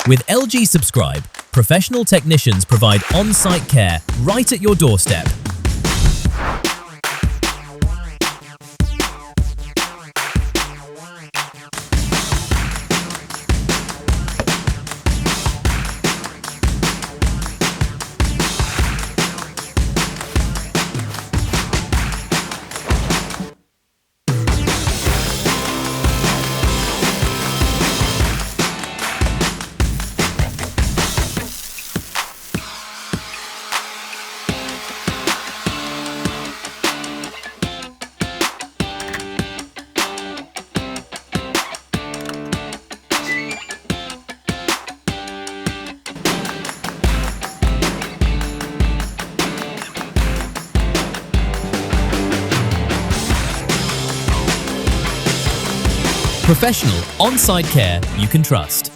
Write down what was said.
With LG Subscribe, professional technicians provide on-site care right at your doorstep. Professional, on-site care you can trust.